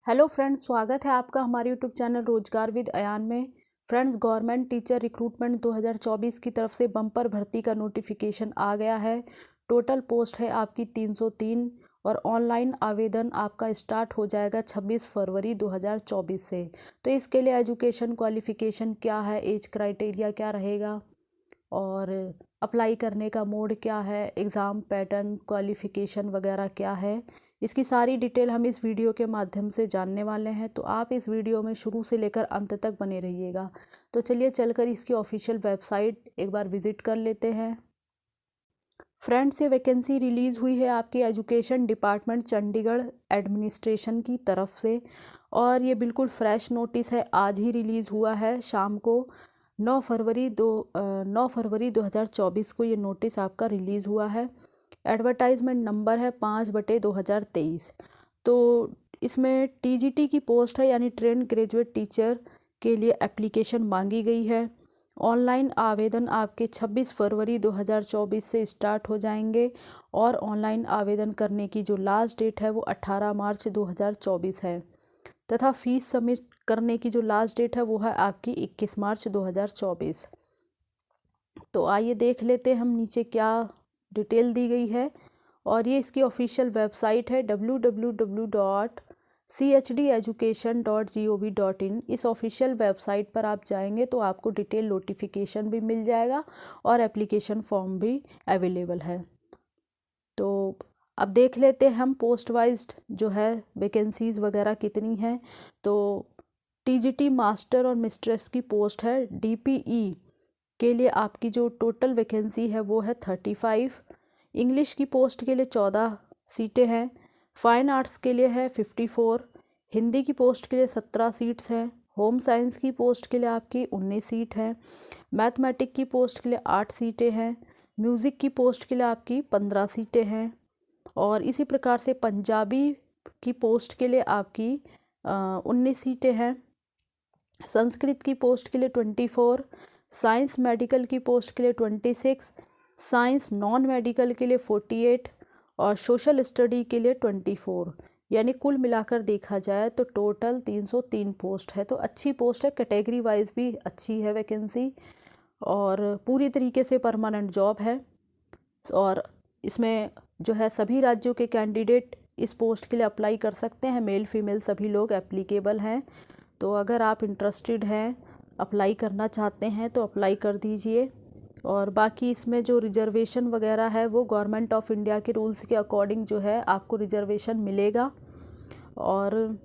Hello friends, स्वागत है आपका हमारे यूट्यूब चैनल रोजगार विद अयान में। फ्रेंड्स, गवर्नमेंट टीचर रिक्रूटमेंट 2024 की तरफ से बम्पर भर्ती का नोटिफिकेशन आ गया है। टोटल पोस्ट है आपकी 303 और ऑनलाइन आवेदन आपका स्टार्ट हो जाएगा 26 फरवरी 2024 से। तो इसके लिए एजुकेशन क्वालिफिकेशन क्या है, एज क्राइटेरिया क्या रहेगा और अप्लाई करने का मोड क्या है, एग्ज़ाम पैटर्न, क्वालिफ़िकेशन वगैरह क्या है, इसकी सारी डिटेल हम इस वीडियो के माध्यम से जानने वाले हैं। तो आप इस वीडियो में शुरू से लेकर अंत तक बने रहिएगा। तो चलिए चलकर इसकी ऑफिशियल वेबसाइट एक बार विज़िट कर लेते हैं। फ्रेंड्स, ये वैकेंसी रिलीज़ हुई है आपकी एजुकेशन डिपार्टमेंट चंडीगढ़ एडमिनिस्ट्रेशन की तरफ से और ये बिल्कुल फ्रेश नोटिस है, आज ही रिलीज़ हुआ है शाम को 9 फरवरी 2024 को ये नोटिस आपका रिलीज़ हुआ है। एडवर्टाइजमेंट नंबर है 5/2023। तो इसमें टीजीटी की पोस्ट है, यानी ट्रेंड ग्रेजुएट टीचर के लिए एप्लीकेशन मांगी गई है। ऑनलाइन आवेदन आपके 26 फरवरी 2024 से स्टार्ट हो जाएंगे और ऑनलाइन आवेदन करने की जो लास्ट डेट है वो 18 मार्च 2024 है तथा फीस सबमिट करने की जो लास्ट डेट है वो है आपकी 21 मार्च 2024। तो आइए देख लेते हैं हम नीचे क्या डिटेल दी गई है और ये इसकी ऑफिशियल वेबसाइट है www.chdeducation.gov.in। इस ऑफिशियल वेबसाइट पर आप जाएंगे तो आपको डिटेल नोटिफिकेशन भी मिल जाएगा और एप्लीकेशन फॉर्म भी अवेलेबल है। तो अब देख लेते हैं हम पोस्ट वाइज जो है वैकेंसीज़ वगैरह कितनी हैं। तो टीजीटी मास्टर और मिस्ट्रेस की पोस्ट है। डीपीई के लिए आपकी जो टोटल वैकेंसी है वो है 35। इंग्लिश की पोस्ट के लिए 14 सीटें हैं। फाइन आर्ट्स के लिए है 54। हिंदी की पोस्ट के लिए 17 सीट्स हैं। होम साइंस की पोस्ट के लिए आपकी 19 सीट हैं। मैथमेटिक की पोस्ट के लिए 8 सीटें हैं। म्यूज़िक की पोस्ट के लिए आपकी 15 सीटें हैं और इसी प्रकार से पंजाबी की पोस्ट के लिए आपकी 19 सीटें हैं। संस्कृत की पोस्ट के लिए 24। साइंस मेडिकल की पोस्ट के लिए 26। साइंस नॉन मेडिकल के लिए 48 और सोशल स्टडी के लिए 24। यानी कुल मिलाकर देखा जाए तो टोटल 303 पोस्ट है। तो अच्छी पोस्ट है, कैटेगरी वाइज भी अच्छी है वैकेंसी और पूरी तरीके से परमानेंट जॉब है। और इसमें जो है सभी राज्यों के कैंडिडेट इस पोस्ट के लिए अप्लाई कर सकते हैं, मेल फीमेल सभी लोग एप्लीकेबल हैं। तो अगर आप इंटरेस्टेड हैं, अप्लाई करना चाहते हैं तो अप्लाई कर दीजिए। और बाकी इसमें जो रिजर्वेशन वगैरह है वो गवर्नमेंट ऑफ इंडिया के रूल्स के अकॉर्डिंग जो है आपको रिजर्वेशन मिलेगा। और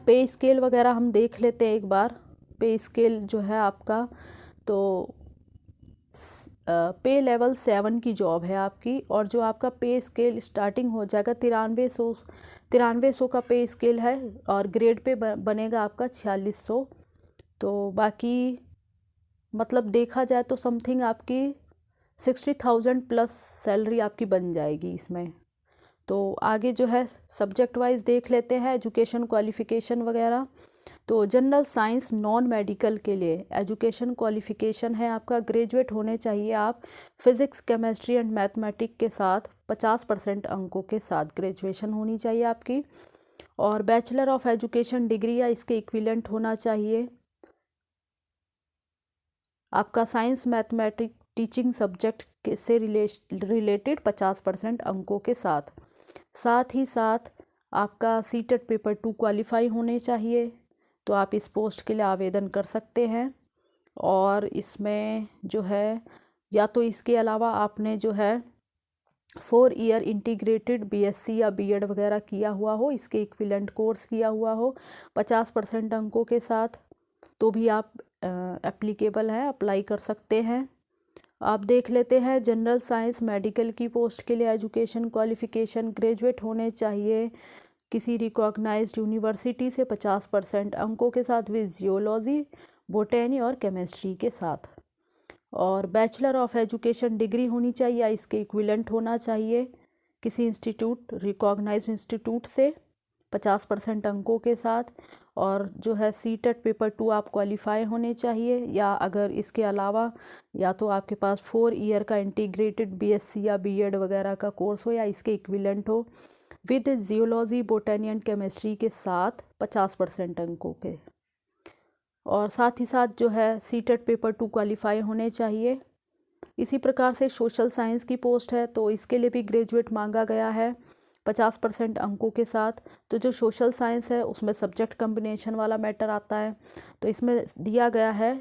पे स्केल वगैरह हम देख लेते हैं एक बार। पे स्केल जो है आपका, तो पे लेवल 7 की जॉब है आपकी और जो आपका पे स्केल स्टार्टिंग हो जाएगा 9300 का पे स्केल है और ग्रेड पे बनेगा आपका 4600। तो बाकी मतलब देखा जाए तो समथिंग आपकी 60,000 प्लस सैलरी आपकी बन जाएगी इसमें। तो आगे जो है सब्जेक्ट वाइज देख लेते हैं एजुकेशन क्वालिफिकेशन वगैरह। तो जनरल साइंस नॉन मेडिकल के लिए एजुकेशन क्वालिफिकेशन है आपका ग्रेजुएट होने चाहिए आप फिज़िक्स केमिस्ट्री एंड मैथमेटिक के साथ 50% अंकों के साथ ग्रेजुएशन होनी चाहिए आपकी और बैचलर ऑफ एजुकेशन डिग्री या इसके इक्विवेलेंट होना चाहिए आपका साइंस मैथमेटिक टीचिंग सब्जेक्ट से रिलेटेड 50% अंकों के साथ। साथ ही साथ आपका सीटेट पेपर 2 क्वालिफाई होने चाहिए। तो आप इस पोस्ट के लिए आवेदन कर सकते हैं और इसमें जो है या तो इसके अलावा आपने जो है 4 ईयर इंटीग्रेटेड बीएससी या बीएड वगैरह किया हुआ हो, इसके इक्विवेलेंट कोर्स किया हुआ हो 50% अंकों के साथ, तो भी आप एप्लीकेबल हैं, अप्लाई कर सकते हैं। आप देख लेते हैं जनरल साइंस मेडिकल की पोस्ट के लिए एजुकेशन क्वालिफिकेशन ग्रेजुएट होने चाहिए किसी रिकॉग्नाइज्ड यूनिवर्सिटी से 50% अंकों के साथ विद जियोलॉजी, बोटेनी और केमिस्ट्री के साथ। और बैचलर ऑफ एजुकेशन डिग्री होनी चाहिए या इसके इक्विवेलेंट होना चाहिए किसी इंस्टीट्यूट रिकॉग्नाइज्ड इंस्टीट्यूट से 50% अंकों के साथ। और जो है सीटेट पेपर 2 आप क्वालिफाई होने चाहिए या अगर इसके अलावा या तो आपके पास 4 ईयर का इंटीग्रेटेड बीएससी या बीएड वगैरह का कोर्स हो या इसके इक्विवेलेंट हो with geology, botany and chemistry के साथ 50% अंकों के। और साथ ही साथ जो है सीटेट पेपर 2 क्वालिफाई होने चाहिए। इसी प्रकार से सोशल साइंस की पोस्ट है तो इसके लिए भी ग्रेजुएट मांगा गया है 50% अंकों के साथ। तो जो सोशल साइंस है उसमें सब्जेक्ट कम्बिनेशन वाला मैटर आता है, तो इसमें दिया गया है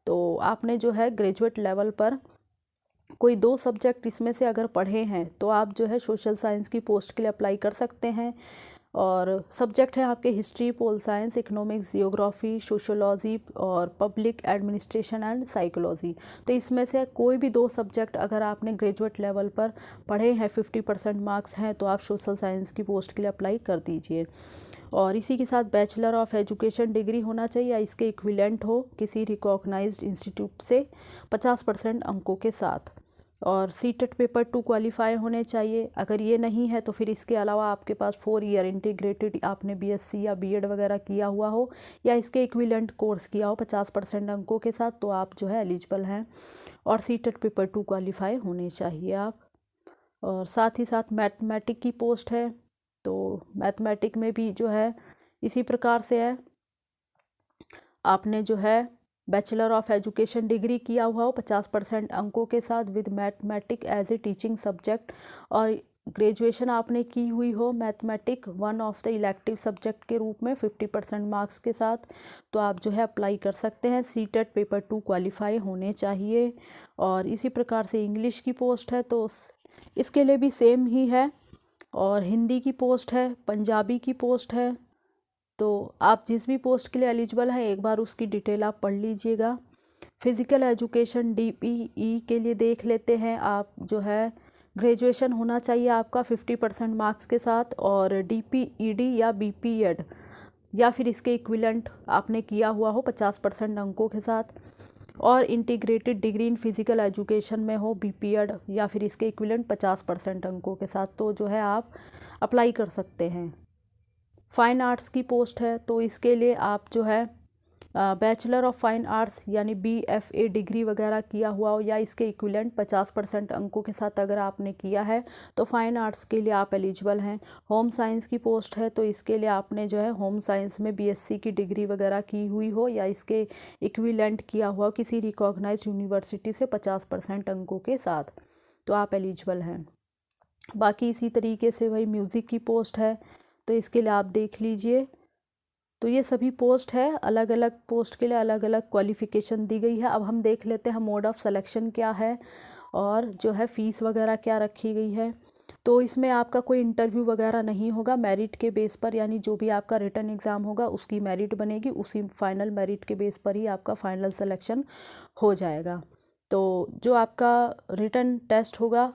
तो आपने जो है ग्रेजुएट लेवल पर कोई 2 सब्जेक्ट इसमें से अगर पढ़े हैं तो आप जो है सोशल साइंस की पोस्ट के लिए अप्लाई कर सकते हैं। और सब्जेक्ट है आपके history, pol science, economics, geography, sociology और पब्लिक एडमिनिस्ट्रेशन एंड साइकोलॉजी। तो इसमें से कोई भी 2 सब्जेक्ट अगर आपने ग्रेजुएट लेवल पर पढ़े हैं, 50% मार्क्स हैं, तो आप सोशल साइंस की पोस्ट के लिए अप्लाई कर दीजिए। और इसी के साथ बैचलर ऑफ एजुकेशन डिग्री होना चाहिए या इसके इक्विवेलेंट हो किसी रिकॉग्नाइज्ड इंस्टीट्यूट से 50% अंकों के साथ। और सीटेट पेपर 2 क्वालिफाई होने चाहिए। अगर ये नहीं है तो फिर इसके अलावा आपके पास 4 ईयर इंटीग्रेटेड आपने बीएससी या बीएड वगैरह किया हुआ हो या इसके इक्विवेलेंट कोर्स किया हो 50% अंकों के साथ, तो आप जो है एलिजिबल हैं। और सीटेट पेपर 2 क्वालिफाई होने चाहिए आप। और साथ ही साथ मैथमेटिक की पोस्ट है तो मैथमेटिक में भी जो है इसी प्रकार से है, आपने जो है बैचलर ऑफ एजुकेशन डिग्री किया हुआ हो 50% अंकों के साथ with mathematic as a teaching subject, और ग्रेजुएशन आपने की हुई हो mathematic one of the elective subject के रूप में 50% मार्क्स के साथ, तो आप जो है अप्लाई कर सकते हैं। सीटेट पेपर 2 क्वालिफाई होने चाहिए। और इसी प्रकार से इंग्लिश की पोस्ट है तो इसके लिए भी सेम ही है। और हिंदी की पोस्ट है, पंजाबी की पोस्ट है। तो आप जिस भी पोस्ट के लिए एलिजिबल हैं एक बार उसकी डिटेल आप पढ़ लीजिएगा। फिज़िकल एजुकेशन डीपीई के लिए देख लेते हैं। आप जो है ग्रेजुएशन होना चाहिए आपका 50% मार्क्स के साथ, और डीपीईडी या बीपीएड या फिर इसके इक्विवेलेंट आपने किया हुआ हो 50% अंकों के साथ, और integrated degree in physical education में हो बीपीएड या फिर इसके इक्विवेलेंट 50% अंकों के साथ, तो जो है आप अप्लाई कर सकते हैं। फ़ाइन आर्ट्स की पोस्ट है तो इसके लिए आप जो है बैचलर ऑफ फाइन आर्ट्स यानी बीएफए डिग्री वगैरह किया हुआ हो या इसके इक्विवेलेंट 50% अंकों के साथ अगर आपने किया है तो फ़ाइन आर्ट्स के लिए आप एलिजिबल हैं। होम साइंस की पोस्ट है तो इसके लिए आपने जो है होम साइंस में बीएससी की डिग्री वगैरह की हुई हो या इसके इक्विवेलेंट किया हुआ किसी रिकॉग्नाइज्ड यूनिवर्सिटी से 50% अंकों के साथ, तो आप एलिजिबल हैं। बाकी इसी तरीके से वही म्यूज़िक की पोस्ट है तो इसके लिए आप देख लीजिए। तो ये सभी पोस्ट है, अलग अलग पोस्ट के लिए अलग अलग क्वालिफ़िकेशन दी गई है। अब हम देख लेते हैं मोड ऑफ़ सिलेक्शन क्या है और जो है फ़ीस वगैरह क्या रखी गई है। तो इसमें आपका कोई इंटरव्यू वगैरह नहीं होगा, मेरिट के बेस पर, यानी जो भी आपका रिटन एग्ज़ाम होगा उसकी मेरिट बनेगी, उसी फाइनल मेरिट के बेस पर ही आपका फाइनल सिलेक्शन हो जाएगा। तो जो आपका रिटन टेस्ट होगा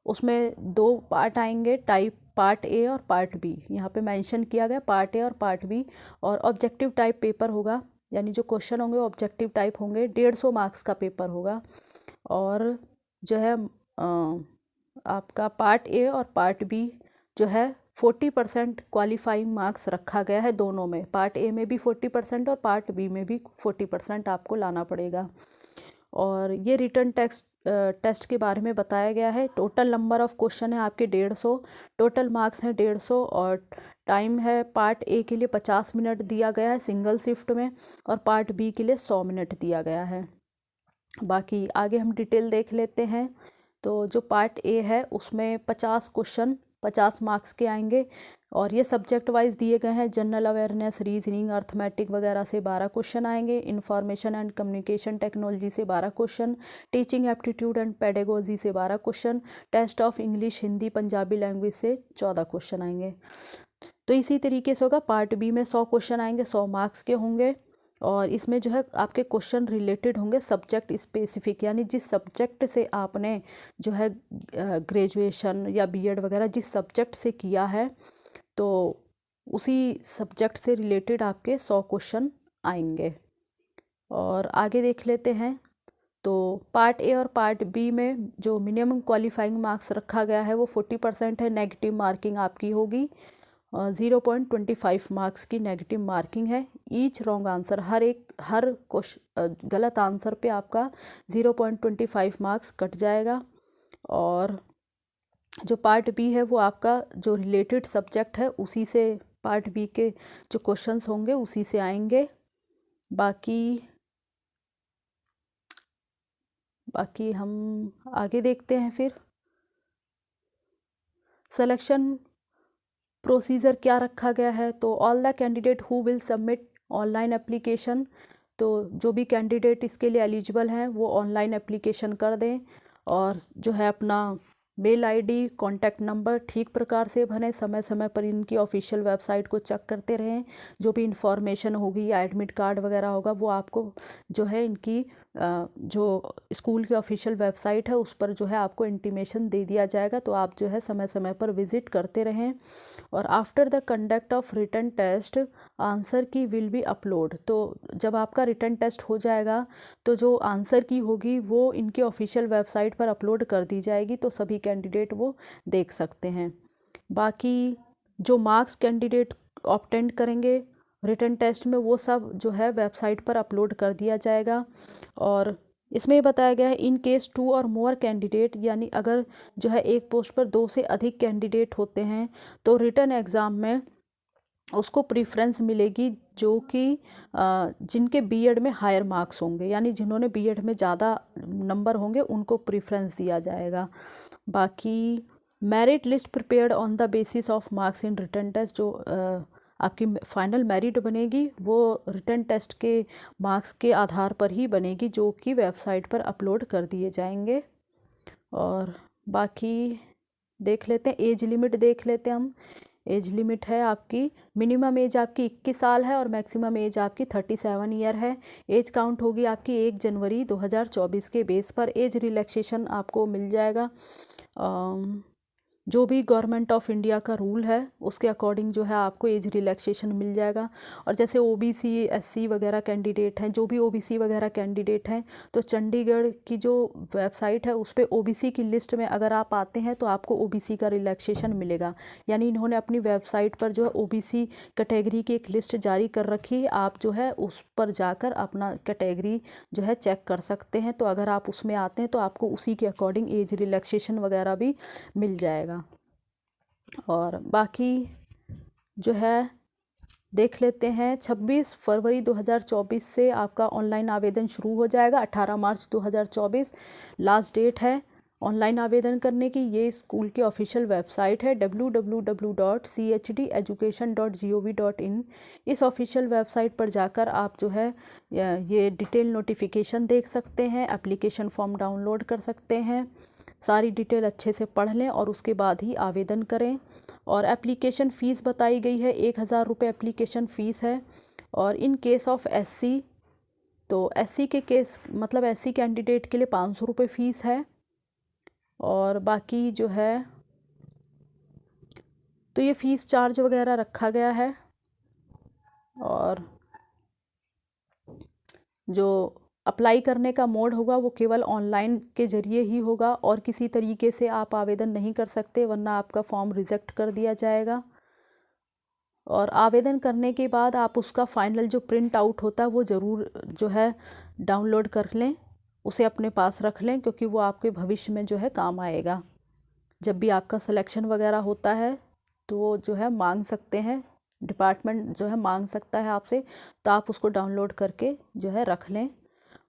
उसमें 2 पार्ट आएंगे, टाइप पार्ट ए और पार्ट बी, यहाँ पे मेंशन किया गया पार्ट ए और पार्ट बी। और ऑब्जेक्टिव टाइप पेपर होगा, यानी जो क्वेश्चन होंगे वो ऑब्जेक्टिव टाइप होंगे, 150 मार्क्स का पेपर होगा। और जो है आपका पार्ट ए और पार्ट बी जो है 40% क्वालिफाइंग मार्क्स रखा गया है दोनों में, पार्ट ए में भी 40% और पार्ट बी में भी 40% आपको लाना पड़ेगा। और ये रिटन टेस्ट के बारे में बताया गया है। टोटल नंबर ऑफ़ क्वेश्चन है आपके 150, टोटल मार्क्स हैं 150, और टाइम है पार्ट ए के लिए 50 मिनट दिया गया है सिंगल शिफ्ट में, और पार्ट बी के लिए 100 मिनट दिया गया है। बाकी आगे हम डिटेल देख लेते हैं। तो जो पार्ट ए है उसमें 50 क्वेश्चन 50 मार्क्स के आएंगे, और ये सब्जेक्ट वाइज दिए गए हैं। जनरल अवेयरनेस, रीजनिंग, अर्थमेटिक वगैरह से 12 क्वेश्चन आएंगे, इंफॉर्मेशन एंड कम्युनिकेशन टेक्नोलॉजी से 12 question, teaching aptitude and pedagogy से 12 question, test of English, Hindi, Punjabi language से 14 क्वेश्चन आएंगे। तो इसी तरीके से होगा। पार्ट बी में 100 क्वेश्चन आएंगे, 100 मार्क्स के होंगे, और इसमें जो है आपके क्वेश्चन रिलेटेड होंगे सब्जेक्ट स्पेसिफिक, यानी जिस सब्जेक्ट से आपने जो है ग्रेजुएशन या बीएड वगैरह जिस सब्जेक्ट से किया है तो उसी सब्जेक्ट से रिलेटेड आपके 100 क्वेश्चन आएंगे। और आगे देख लेते हैं। तो पार्ट ए और पार्ट बी में जो मिनिमम क्वालिफाइंग मार्क्स रखा गया है वो 40% है। नेगेटिव मार्किंग आपकी होगी 0.25 मार्क्स की नेगेटिव मार्किंग है। ईच रॉन्ग आंसर, हर क्वेश्चन गलत आंसर पे आपका 0.25 मार्क्स कट जाएगा। और जो पार्ट बी है वो आपका जो रिलेटेड सब्जेक्ट है उसी से, पार्ट बी के जो क्वेश्चंस होंगे उसी से आएंगे। बाकी हम आगे देखते हैं। फिर सिलेक्शन प्रोसीजर क्या रखा गया है, तो all the candidate who will submit online application, तो जो भी कैंडिडेट इसके लिए एलिजिबल हैं वो ऑनलाइन एप्लीकेशन कर दें और जो है अपना मेल आईडी, कॉन्टैक्ट नंबर ठीक प्रकार से भरें। समय समय पर इनकी ऑफिशियल वेबसाइट को चेक करते रहें। जो भी इंफॉर्मेशन होगी या एडमिट कार्ड वगैरह होगा वो आपको जो है इनकी जो स्कूल की ऑफिशियल वेबसाइट है उस पर जो है आपको इंटीमेशन दे दिया जाएगा। तो आप जो है समय समय पर विज़िट करते रहें। और after the conduct of written test answer key will be upload, तो जब आपका रिटन टेस्ट हो जाएगा तो जो आंसर की होगी वो इनके ऑफिशियल वेबसाइट पर अपलोड कर दी जाएगी, तो सभी कैंडिडेट वो देख सकते हैं। बाकी जो मार्क्स कैंडिडेट ऑब्टेंड करेंगे रिटन टेस्ट में वो सब जो है वेबसाइट पर अपलोड कर दिया जाएगा। और इसमें ये बताया गया है इन केस 2 और मोर कैंडिडेट, यानी अगर जो है एक पोस्ट पर 2 से अधिक कैंडिडेट होते हैं तो रिटन एग्ज़ाम में उसको प्रीफ्रेंस मिलेगी जो कि जिनके बीएड में हायर मार्क्स होंगे, यानी जिन्होंने बीएड में ज़्यादा नंबर होंगे उनको प्रीफ्रेंस दिया जाएगा। बाकी merit list prepared on the basis of marks in written test, जो आपकी फाइनल मेरिट बनेगी वो रिटन टेस्ट के मार्क्स के आधार पर ही बनेगी, जो कि वेबसाइट पर अपलोड कर दिए जाएंगे। और बाकी देख लेते हैं, एज लिमिट देख लेते हैं हम। एज लिमिट है आपकी, मिनिमम एज आपकी 21 साल है और मैक्सिमम एज आपकी 37 ईयर है। एज काउंट होगी आपकी 1 जनवरी 2024 के बेस पर। एज रिलैक्सेशन आपको मिल जाएगा जो भी गवर्नमेंट ऑफ इंडिया का रूल है उसके अकॉर्डिंग जो है आपको एज रिलैक्सेशन मिल जाएगा। और जैसे ओबीसी एससी वगैरह कैंडिडेट हैं, जो भी ओबीसी वगैरह कैंडिडेट हैं, तो चंडीगढ़ की जो वेबसाइट है उस पर ओबीसी की लिस्ट में अगर आप आते हैं तो आपको ओबीसी का रिलैक्सेशन मिलेगा। यानी इन्होंने अपनी वेबसाइट पर जो है ओबीसी कैटेगरी की एक लिस्ट जारी कर रखी है, आप जो है उस पर जाकर अपना कैटेगरी जो है चेक कर सकते हैं। तो अगर आप उसमें आते हैं तो आपको उसी के अकॉर्डिंग एज रिलैक्सेशन वगैरह भी मिल जाएगा। और बाकी जो है देख लेते हैं, 26 फरवरी 2024 से आपका ऑनलाइन आवेदन शुरू हो जाएगा। 18 मार्च 2024 लास्ट डेट है ऑनलाइन आवेदन करने की। ये स्कूल की ऑफिशियल वेबसाइट है www.chdeducation.gov.in। इस ऑफिशियल वेबसाइट पर जाकर आप जो है ये डिटेल नोटिफिकेशन देख सकते हैं, एप्लीकेशन फॉर्म डाउनलोड कर सकते हैं। सारी डिटेल अच्छे से पढ़ लें और उसके बाद ही आवेदन करें। और एप्लीकेशन फ़ीस बताई गई है 1000 रुपये एप्लीकेशन फ़ीस है। और इन केस ऑफ एससी, तो एससी के केस मतलब एससी कैंडिडेट के लिए 500 रुपये फ़ीस है। और बाकी जो है तो ये फ़ीस चार्ज वगैरह रखा गया है। और जो अप्लाई करने का मोड होगा वो केवल ऑनलाइन के ज़रिए ही होगा और किसी तरीके से आप आवेदन नहीं कर सकते, वरना आपका फॉर्म रिजेक्ट कर दिया जाएगा। और आवेदन करने के बाद आप उसका फ़ाइनल जो प्रिंट आउट होता है वो ज़रूर जो है डाउनलोड कर लें, उसे अपने पास रख लें, क्योंकि वो आपके भविष्य में जो है काम आएगा। जब भी आपका सिलेक्शन वगैरह होता है तो वो जो है मांग सकते हैं, डिपार्टमेंट जो है मांग सकता है आपसे, तो आप उसको डाउनलोड करके जो है रख लें।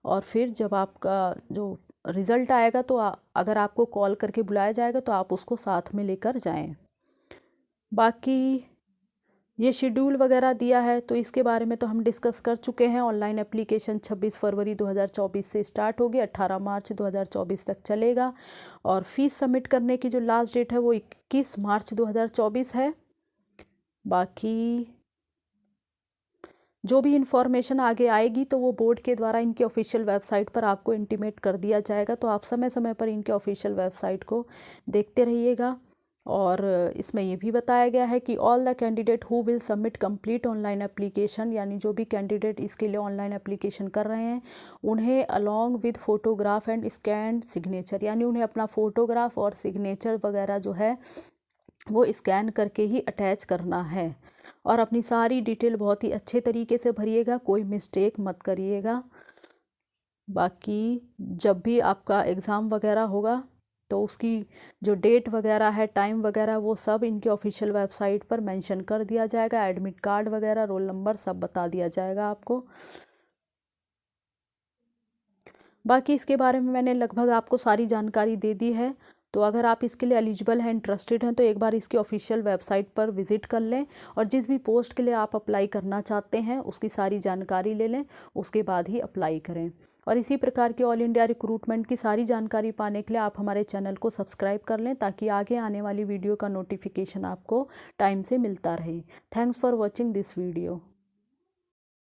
और फिर जब आपका जो रिज़ल्ट आएगा तो अगर आपको कॉल करके बुलाया जाएगा तो आप उसको साथ में लेकर जाएं। बाकी ये शेड्यूल वगैरह दिया है तो इसके बारे में तो हम डिस्कस कर चुके हैं। ऑनलाइन एप्लीकेशन 26 फरवरी 2024 से स्टार्ट होगी, 18 मार्च 2024 तक चलेगा। और फीस सबमिट करने की जो लास्ट डेट है वो 21 मार्च 2024 है। बाकी जो भी इंफॉर्मेशन आगे आएगी तो वो बोर्ड के द्वारा इनके ऑफिशियल वेबसाइट पर आपको इंटीमेट कर दिया जाएगा, तो आप समय समय पर इनके ऑफिशियल वेबसाइट को देखते रहिएगा। और इसमें ये भी बताया गया है कि all the candidate who will submit complete online application, यानी जो भी कैंडिडेट इसके लिए ऑनलाइन एप्लीकेशन कर रहे हैं उन्हें along with photograph and scan signature, यानी उन्हें अपना फ़ोटोग्राफ और सिग्नेचर वगैरह जो है वो स्कैन करके ही अटैच करना है। और अपनी सारी डिटेल बहुत ही अच्छे तरीके से भरिएगा, कोई मिस्टेक मत करिएगा। बाकी जब भी आपका एग्ज़ाम वगैरह होगा तो उसकी जो डेट वगैरह है, टाइम वगैरह, वो सब इनकी ऑफिशियल वेबसाइट पर मेंशन कर दिया जाएगा। एडमिट कार्ड वगैरह, रोल नंबर सब बता दिया जाएगा आपको। बाकी इसके बारे में मैंने लगभग आपको सारी जानकारी दे दी है। तो अगर आप इसके लिए एलिजिबल हैं, इंटरेस्टेड हैं, तो एक बार इसकी ऑफिशियल वेबसाइट पर विजिट कर लें और जिस भी पोस्ट के लिए आप अप्लाई करना चाहते हैं उसकी सारी जानकारी ले लें, उसके बाद ही अप्लाई करें। और इसी प्रकार की ऑल इंडिया रिक्रूटमेंट की सारी जानकारी पाने के लिए आप हमारे चैनल को सब्सक्राइब कर लें, ताकि आगे आने वाली वीडियो का नोटिफिकेशन आपको टाइम से मिलता रहे। Thanks for watching this video.